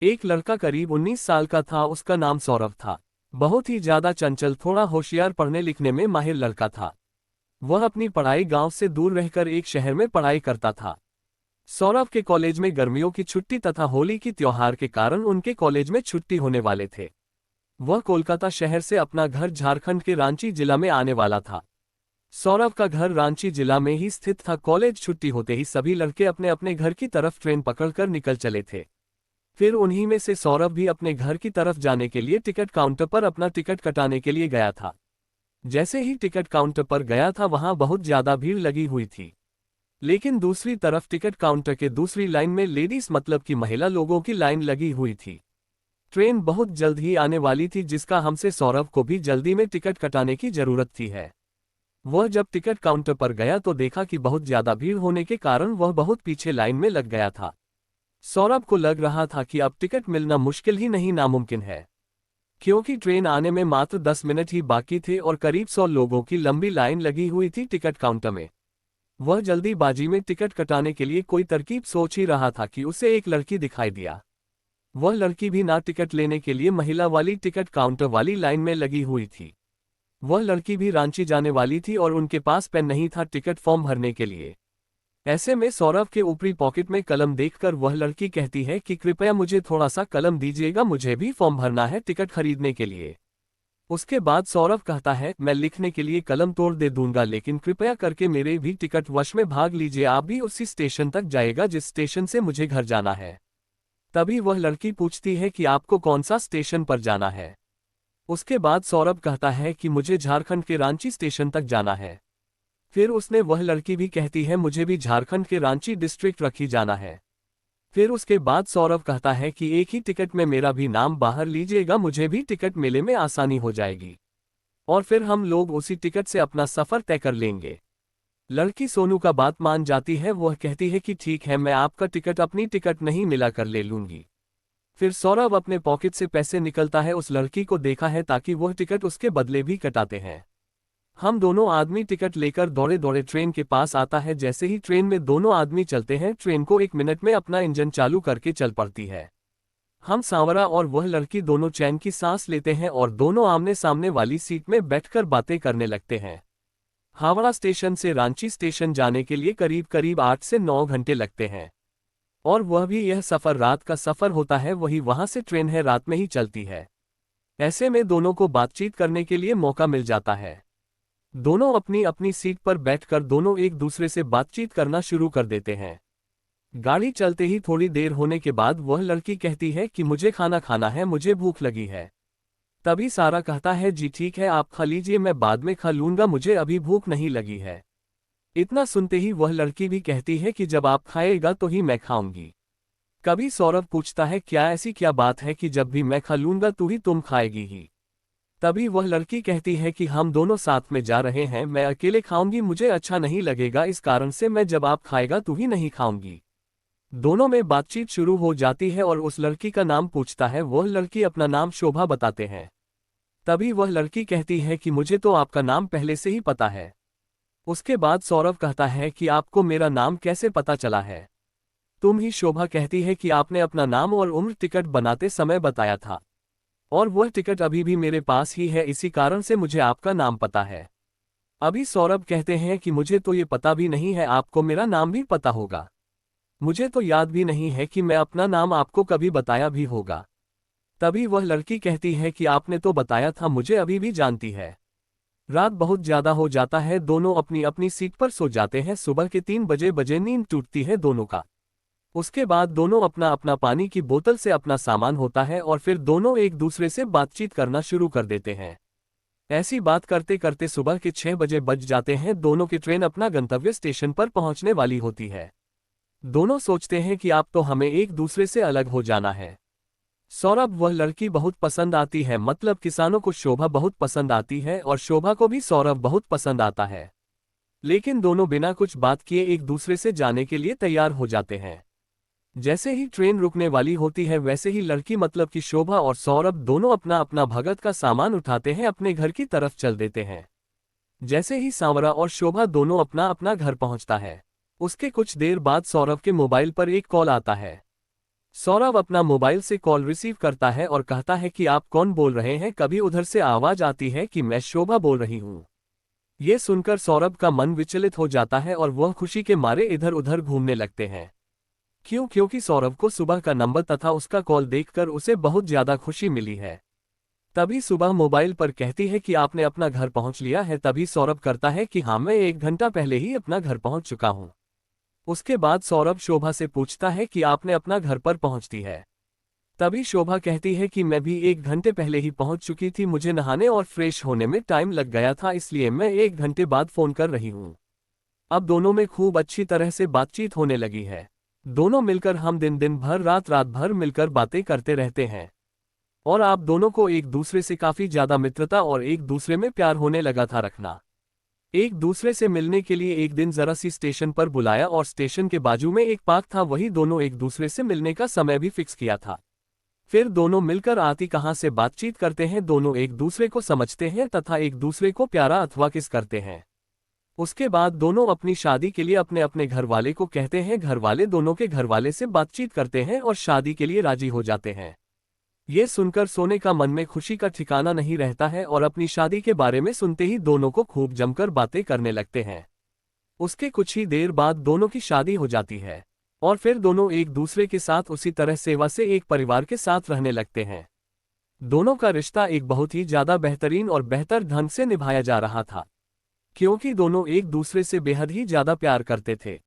एक लड़का करीब 19 साल का था। उसका नाम सौरभ था। बहुत ही ज्यादा चंचल, थोड़ा होशियार, पढ़ने लिखने में माहिर लड़का था। वह अपनी पढ़ाई गांव से दूर रहकर एक शहर में पढ़ाई करता था। सौरभ के कॉलेज में गर्मियों की छुट्टी तथा होली की त्योहार के कारण उनके कॉलेज में छुट्टी होने वाले थे। वह कोलकाता शहर से अपना घर झारखंड के रांची जिला में आने वाला था। सौरभ का घर रांची जिला में ही स्थित था। कॉलेज छुट्टी होते ही सभी लड़के अपने अपने घर की तरफ ट्रेन पकड़कर निकल चले थे। फिर उन्हीं में से सौरभ भी अपने घर की तरफ जाने के लिए टिकट काउंटर पर अपना टिकट कटाने के लिए गया था। जैसे ही टिकट काउंटर पर गया था, वहां बहुत ज्यादा भीड़ लगी हुई थी। लेकिन दूसरी तरफ टिकट काउंटर के दूसरी लाइन में लेडीज मतलब कि महिला लोगों की लाइन लगी हुई थी। ट्रेन बहुत जल्द ही आने वाली थी, जिसका हमसे सौरभ को भी जल्दी में टिकट कटाने की जरूरत थी है। वह जब टिकट काउंटर पर गया तो देखा कि बहुत ज्यादा भीड़ होने के कारण वह बहुत पीछे लाइन में लग गया था। सौरभ को लग रहा था कि अब टिकट मिलना मुश्किल ही नहीं नामुमकिन है, क्योंकि ट्रेन आने में मात्र 10 मिनट ही बाकी थे और करीब 100 लोगों की लंबी लाइन लगी हुई थी टिकट काउंटर में। वह जल्दीबाजी में टिकट कटाने के लिए कोई तरकीब सोच ही रहा था कि उसे एक लड़की दिखाई दिया। वह लड़की भी ना टिकट लेने के लिए महिला वाली टिकट काउंटर वाली लाइन में लगी हुई थी। वह लड़की भी रांची जाने वाली थी और उनके पास पेन नहीं था टिकट फॉर्म भरने के लिए। ऐसे में सौरभ के ऊपरी पॉकेट में कलम देखकर वह लड़की कहती है कि कृपया मुझे थोड़ा सा कलम दीजिएगा, मुझे भी फॉर्म भरना है टिकट खरीदने के लिए। उसके बाद सौरभ कहता है, मैं लिखने के लिए कलम तोड़ दे दूंगा, लेकिन कृपया करके मेरे भी टिकट वश में भाग लीजिए। आप भी उसी स्टेशन तक जाएगा जिस स्टेशन से मुझे घर जाना है। तभी वह लड़की पूछती है कि आपको कौन सा स्टेशन पर जाना है। उसके बाद सौरभ कहता है कि मुझे झारखंड के रांची स्टेशन तक जाना है। फिर उसने वह लड़की भी कहती है मुझे भी झारखंड के रांची डिस्ट्रिक्ट रखी जाना है। फिर उसके बाद सौरभ कहता है कि एक ही टिकट में मेरा भी नाम बाहर लीजिएगा, मुझे भी टिकट मिलने में आसानी हो जाएगी और फिर हम लोग उसी टिकट से अपना सफर तय कर लेंगे। लड़की सोनू का बात मान जाती है। वह कहती है कि ठीक है, मैं आपका टिकट अपनी टिकट नहीं मिला कर ले लूंगी। फिर सौरभ अपने पॉकेट से पैसे निकलता है। उस लड़की को देखा है ताकि वह टिकट उसके बदले भी कटाते हैं। हम दोनों आदमी टिकट लेकर दौड़े दौड़े ट्रेन के पास आता है। जैसे ही ट्रेन में दोनों आदमी चलते हैं, ट्रेन को 1 मिनट में अपना इंजन चालू करके चल पड़ती है। हम सांवरा और वह लड़की दोनों चैन की सांस लेते हैं और दोनों आमने सामने वाली सीट में बैठकर बातें करने लगते हैं। हावड़ा स्टेशन से रांची स्टेशन जाने के लिए करीब करीब 8 से 9 घंटे लगते हैं और वह भी यह सफ़र रात का सफ़र होता है। वही वहां से ट्रेन है, रात में ही चलती है। ऐसे में दोनों को बातचीत करने के लिए मौका मिल जाता है। दोनों अपनी अपनी सीट पर बैठकर दोनों एक दूसरे से बातचीत करना शुरू कर देते हैं। गाड़ी चलते ही थोड़ी देर होने के बाद वह लड़की कहती है कि मुझे खाना खाना है, मुझे भूख लगी है। तभी सारा कहता है, जी ठीक है, आप खा लीजिए, मैं बाद में खा लूंगा, मुझे अभी भूख नहीं लगी है। इतना सुनते ही वह लड़की भी कहती है कि जब आप खाएगा तो ही मैं खाऊंगी। कभी सौरभ पूछता है, क्या ऐसी क्या बात है कि जब भी मैं खा लूंगा तो ही तुम खाएगी ही। तभी वह लड़की कहती है कि हम दोनों साथ में जा रहे हैं, मैं अकेले खाऊंगी मुझे अच्छा नहीं लगेगा, इस कारण से मैं जब आप खाएगा तो ही नहीं खाऊंगी। दोनों में बातचीत शुरू हो जाती है और उस लड़की का नाम पूछता है। वह लड़की अपना नाम शोभा बताते हैं। तभी वह लड़की कहती है कि मुझे तो आपका नाम पहले से ही पता है। उसके बाद सौरभ कहता है कि आपको मेरा नाम कैसे पता चला है। तुम ही शोभा कहती है कि आपने अपना नाम और उम्र टिकट बनाते समय बताया था और वह टिकट अभी भी मेरे पास ही है, इसी कारण से मुझे आपका नाम पता है। अभी सौरभ कहते हैं कि मुझे तो ये पता भी नहीं है, आपको मेरा नाम भी पता होगा। मुझे तो याद भी नहीं है कि मैं अपना नाम आपको कभी बताया भी होगा। तभी वह लड़की कहती है कि आपने तो बताया था, मुझे अभी भी जानती है। रात बहुत ज्यादा हो जाता है, दोनों अपनी अपनी सीट पर सो जाते हैं। सुबह के 3 बजे नींद टूटती है दोनों का। उसके बाद दोनों अपना अपना पानी की बोतल से अपना सामान होता है और फिर दोनों एक दूसरे से बातचीत करना शुरू कर देते हैं। ऐसी बात करते करते सुबह के 6 बजे बज जाते हैं। दोनों की ट्रेन अपना गंतव्य स्टेशन पर पहुंचने वाली होती है। दोनों सोचते हैं कि आप तो हमें एक दूसरे से अलग हो जाना है। सौरभ वह लड़की बहुत पसंद आती है, मतलब किसानों को शोभा बहुत पसंद आती है और शोभा को भी सौरभ बहुत पसंद आता है। लेकिन दोनों बिना कुछ बात किए एक दूसरे से जाने के लिए तैयार हो जाते हैं। जैसे ही ट्रेन रुकने वाली होती है, वैसे ही लड़की मतलब कि शोभा और सौरभ दोनों अपना अपना भगत का सामान उठाते हैं, अपने घर की तरफ चल देते हैं। जैसे ही सांवरा और शोभा दोनों अपना अपना घर पहुंचता है, उसके कुछ देर बाद सौरभ के मोबाइल पर एक कॉल आता है। सौरभ अपना मोबाइल से कॉल रिसीव करता है और कहता है कि आप कौन बोल रहे हैं। कभी उधर से आवाज आती है कि मैं शोभा बोल रही हूँ। ये सुनकर सौरभ का मन विचलित हो जाता है और वह खुशी के मारे इधर उधर घूमने लगते हैं। क्योंकि सौरभ को सुबह का नंबर तथा उसका कॉल देखकर उसे बहुत ज्यादा खुशी मिली है। तभी सुबह मोबाइल पर कहती है कि आपने अपना घर पहुंच लिया है। तभी सौरभ करता है कि हाँ, मैं 1 घंटा पहले ही अपना घर पहुंच चुका हूं। उसके बाद सौरभ शोभा से पूछता है कि आपने अपना घर पर पहुंचती है। तभी शोभा कहती है कि मैं भी 1 घंटे पहले ही पहुंच चुकी थी। मुझे नहाने और फ्रेश होने में टाइम लग गया था, इसलिए मैं 1 घंटे बाद फोन कर रही हूं। अब दोनों में खूब अच्छी तरह से बातचीत होने लगी है। दोनों मिलकर हम दिन भर रात भर मिलकर बातें करते रहते हैं। और आप दोनों को एक दूसरे से काफी ज्यादा मित्रता और एक दूसरे में प्यार होने लगा था रखना। एक दूसरे से मिलने के लिए एक दिन जरा सी स्टेशन पर बुलाया और स्टेशन के बाजू में एक पार्क था, वही दोनों एक दूसरे से मिलने का समय भी फिक्स किया था। फिर दोनों मिलकर आती कहां से बातचीत करते हैं। दोनों एक दूसरे को समझते हैं तथा एक दूसरे को प्यारा अथवा किस करते हैं। उसके बाद दोनों अपनी शादी के लिए अपने अपने घर वाले को कहते हैं। घर वाले दोनों के घर वाले से बातचीत करते हैं और शादी के लिए राजी हो जाते हैं। ये सुनकर सोने का मन में खुशी का ठिकाना नहीं रहता है और अपनी शादी के बारे में सुनते ही दोनों को खूब जमकर बातें करने लगते हैं। उसके कुछ ही देर बाद दोनों की शादी हो जाती है और फिर दोनों एक दूसरे के साथ उसी तरह सेवा से एक परिवार के साथ रहने लगते हैं। दोनों का रिश्ता एक बहुत ही ज्यादा बेहतरीन और बेहतर ढंग से निभाया जा रहा था, क्योंकि दोनों एक दूसरे से बेहद ही ज्यादा प्यार करते थे।